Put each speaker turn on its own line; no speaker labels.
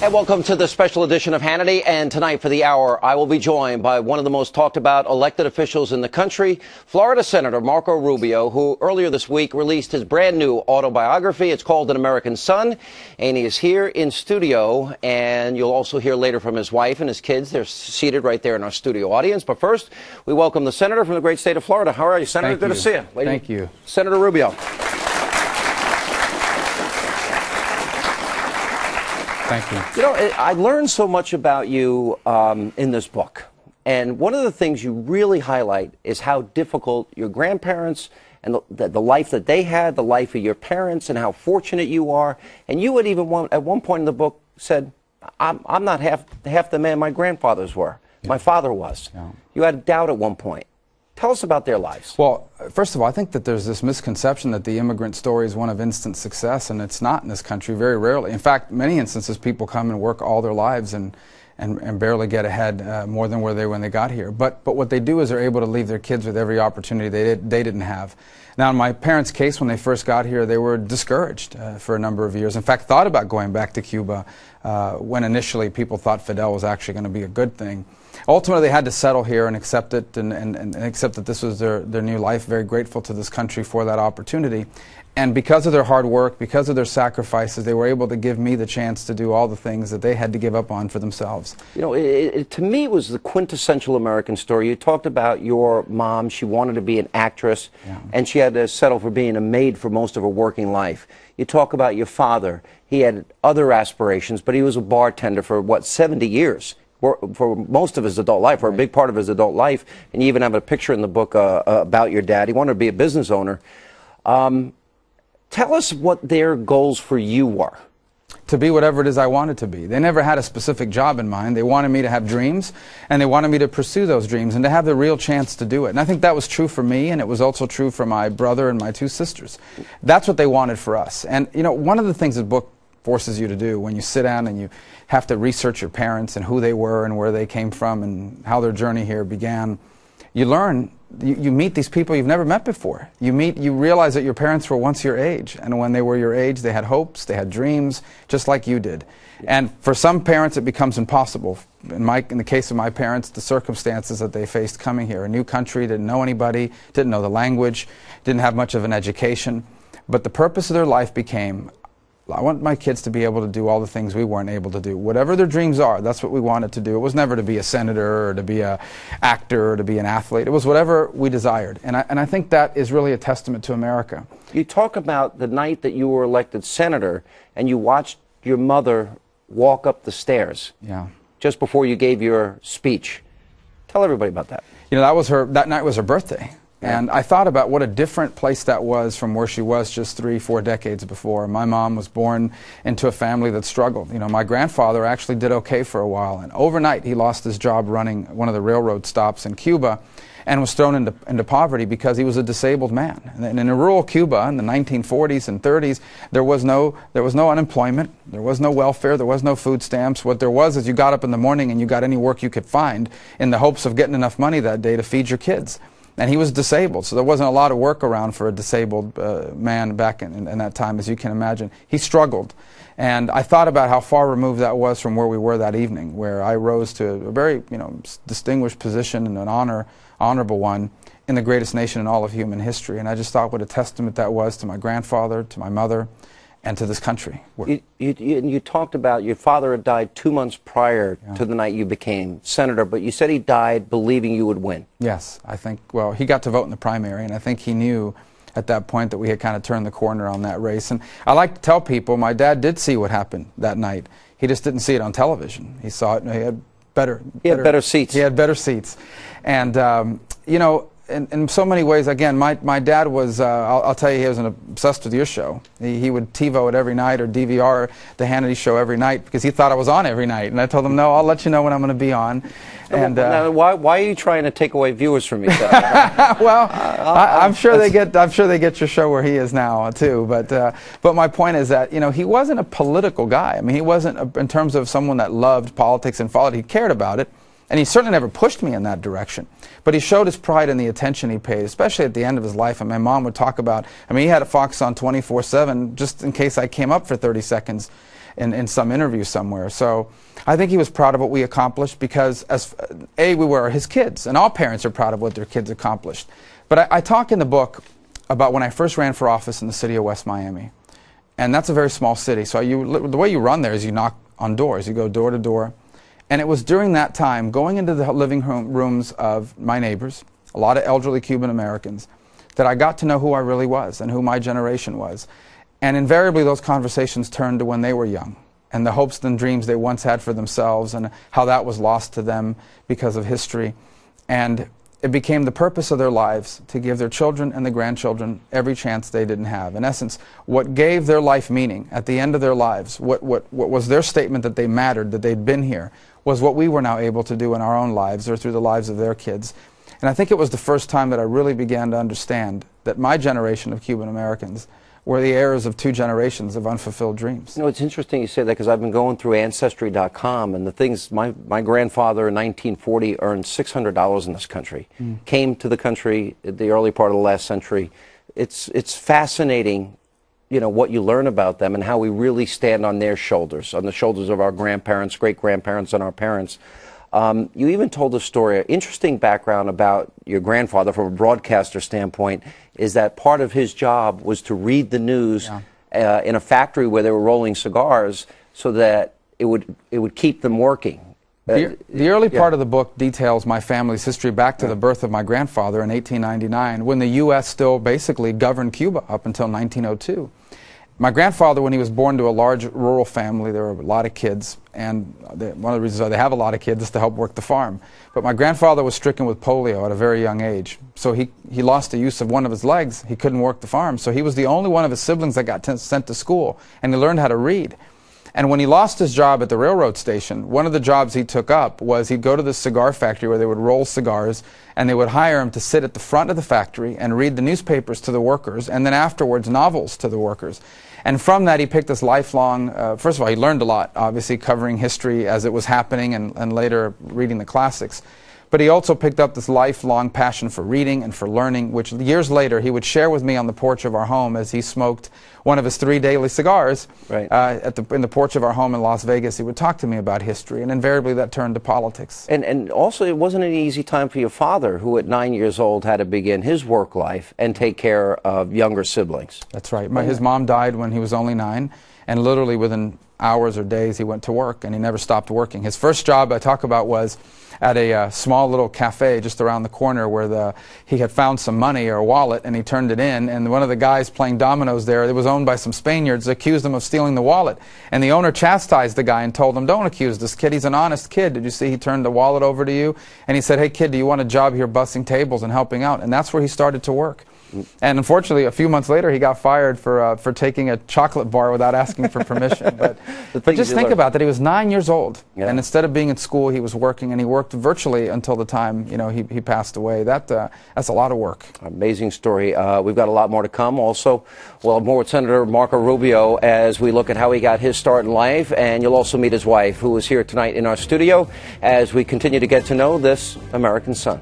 And welcome to the special edition of Hannity. And tonight for the hour, I will be joined by one of the most talked about elected officials in the country, Florida Senator Marco Rubio, who earlier this week released his brand new autobiography. It's called An American Son. And he is here in studio. And you'll also hear later from his wife and his kids. They're seated right there in our studio audience. But first, we welcome the senator from the great state of Florida. How are you, Senator? Good to see you.
Thank you.
Senator Rubio.
Thank you.
You know, I learned so much about you in this book. And one of the things you really highlight is how difficult your grandparents and the life that they had, the life of your parents, and how fortunate you are. And you had even at one point in the book said, I'm not half the man my grandfathers were. Yeah. My father was. Yeah. You had a doubt at one point. Tell us about their lives.
Well, first of all, I think that there's this misconception that the immigrant story is one of instant success, and it's not in this country, very rarely. In fact, many instances, people come and work all their lives and barely get ahead more than where they were when they got here. But what they do is they're able to leave their kids with every opportunity they didn't have. Now, in my parents' case, when they first got here, they were discouraged for a number of years. In fact, thought about going back to Cuba when initially people thought Fidel was actually going to be a good thing. Ultimately, they had to settle here and accept it and accept that this was their new life. Very grateful to this country for that opportunity. And because of their hard work, because of their sacrifices, they were able to give me the chance to do all the things that they had to give up on for themselves.
You know, to me, it was the quintessential American story. You talked about your mom. She wanted to be an actress, yeah, and she had to settle for being a maid for most of her working life. You talk about your father. He had other aspirations, but he was a bartender for, what, 70 years? For most of his adult life, or a big part of his adult life. And you even have a picture in the book about your dad. He wanted to be a business owner. Tell us what their goals for you were.
To be whatever it is I wanted to be. They never had a specific job in mind. They wanted me to have dreams, and they wanted me to pursue those dreams and to have the real chance to do it. And I think that was true for me, and it was also true for my brother and my two sisters. That's what they wanted for us. And, you know, one of the things the book forces you to do when you sit down and you have to research your parents and who they were and where they came from and how their journey here began, you learn, you meet these people you've never met before. You realize that your parents were once your age, and when they were your age, they had hopes, they had dreams, just like you did. And for some parents, it becomes impossible. In the case of my parents, the circumstances that they faced coming here, a new country, didn't know anybody, didn't know the language, didn't have much of an education. But the purpose of their life became, I want my kids to be able to do all the things we weren't able to do. Whatever their dreams are, that's what we wanted to do. It was never to be a senator or to be an actor or to be an athlete. It was whatever we desired. And I think that is really a testament to America.
You talk about the night that you were elected senator and you watched your mother walk up the stairs, yeah, just before you gave your speech. Tell everybody about that.
You know, that night was her birthday. And I thought about what a different place that was from where she was just 3-4 decades before. My mom was born into a family that struggled. You know, my grandfather actually did okay for a while, and overnight he lost his job running one of the railroad stops in Cuba and was thrown into poverty because he was a disabled man. And in a rural Cuba in the 1940s and 30s, there was no unemployment, there was no welfare, there was no food stamps. What there was is you got up in the morning and you got any work you could find in the hopes of getting enough money that day to feed your kids. And he was disabled, so there wasn't a lot of work around for a disabled man back in that time, as you can imagine. He struggled. And I thought about how far removed that was from where we were that evening, where I rose to a very, distinguished position and an honorable one in the greatest nation in all of human history. And I just thought what a testament that was to my grandfather, to my mother, and to this country.
You talked about your father had died 2 months prior to the night you became senator, but you said he died believing you would win.
Yes, I think, well, he got to vote in the primary, and I think he knew at that point that we had kind of turned the corner on that race. And I like to tell people, my dad did see what happened that night. He just didn't see it on television. He saw it, and he had better seats. He had better seats. And, in so many ways, again, my dad was, I'll tell you, he was obsessed with your show. He would TiVo it every night or DVR the Hannity show every night because he thought I was on every night. And I told him, no, I'll let you know when I'm going to be on.
And now, why are you trying to take away viewers from me?
Well, I'm sure they get your show where he is now too. But my point is that he wasn't a political guy. I mean, he wasn't in terms of someone that loved politics and followed. He cared about it. And he certainly never pushed me in that direction. But he showed his pride in the attention he paid, especially at the end of his life. And my mom would talk about, he had a Fox on 24/7 just in case I came up for 30 seconds. in some interview somewhere. So I think he was proud of what we accomplished because, we were his kids, and all parents are proud of what their kids accomplished. But I talk in the book about when I first ran for office in the city of West Miami. And that's a very small city. So the way you run there is you knock on doors. You go door to door. And it was during that time, going into the living rooms of my neighbors, a lot of elderly Cuban Americans, that I got to know who I really was and who my generation was. And invariably those conversations turned to when they were young and the hopes and dreams they once had for themselves and how that was lost to them because of history. And it became the purpose of their lives to give their children and the grandchildren every chance they didn't have. In essence, what gave their life meaning at the end of their lives, what was their statement that they mattered, that they'd been here, was what we were now able to do in our own lives or through the lives of their kids. And I think it was the first time that I really began to understand that my generation of Cuban Americans were the heirs of 2 generations of unfulfilled dreams.
You know, it's interesting you say that because I've been going through Ancestry.com, and the things, my grandfather in 1940 earned $600 in this country, came to the country at the early part of the last century. It's fascinating, you know, what you learn about them and how we really stand on their shoulders, on the shoulders of our grandparents, great-grandparents, and our parents. You even told a story, an interesting background about your grandfather from a broadcaster standpoint, is that part of his job was to read the news in a factory where they were rolling cigars so that it would keep them working.
The early part of the book details my family's history back to the birth of my grandfather in 1899, when the U.S. still basically governed Cuba up until 1902. My grandfather, when he was born to a large rural family, there were a lot of kids, and one of the reasons why they have a lot of kids is to help work the farm. But my grandfather was stricken with polio at a very young age, so he lost the use of one of his legs. He couldn't work the farm, so he was the only one of his siblings that got sent to school, and he learned how to read. And when he lost his job at the railroad station, one of the jobs he took up was he'd go to the cigar factory where they would roll cigars, and they would hire him to sit at the front of the factory and read the newspapers to the workers, and then afterwards novels to the workers. And from that he picked this lifelong, first of all he learned a lot, obviously covering history as it was happening and later reading the classics. But he also picked up this lifelong passion for reading and for learning, which years later he would share with me on the porch of our home as he smoked one of his 3 daily cigars in the porch of our home in Las Vegas. He would talk to me about history, and invariably that turned to politics.
And also it wasn't an easy time for your father, who at 9 years old had to begin his work life and take care of younger siblings.
That's right. His mom died when he was only 9, and literally within hours or days he went to work, and he never stopped working. His first job I talk about was at a small little cafe just around the corner where he had found some money or a wallet, and he turned it in, and one of the guys playing dominoes there, it was owned by some Spaniards, accused him of stealing the wallet. And the owner chastised the guy and told him, "Don't accuse this kid, he's an honest kid. Did you see he turned the wallet over to you?" And he said, "Hey kid, do you want a job here bussing tables and helping out?" And that's where he started to work. And unfortunately, a few months later, he got fired for taking a chocolate bar without asking for permission. But just think about that. He was 9 years old, and instead of being at school, he was working, and he worked virtually until the time he passed away. That's a lot of work. Amazing story. We've got a lot more to come. Also, we'll have more with Senator Marco Rubio as we look at how he got his start in life, and you'll also meet his wife, who is here tonight in our studio, as we continue to get to know this American son.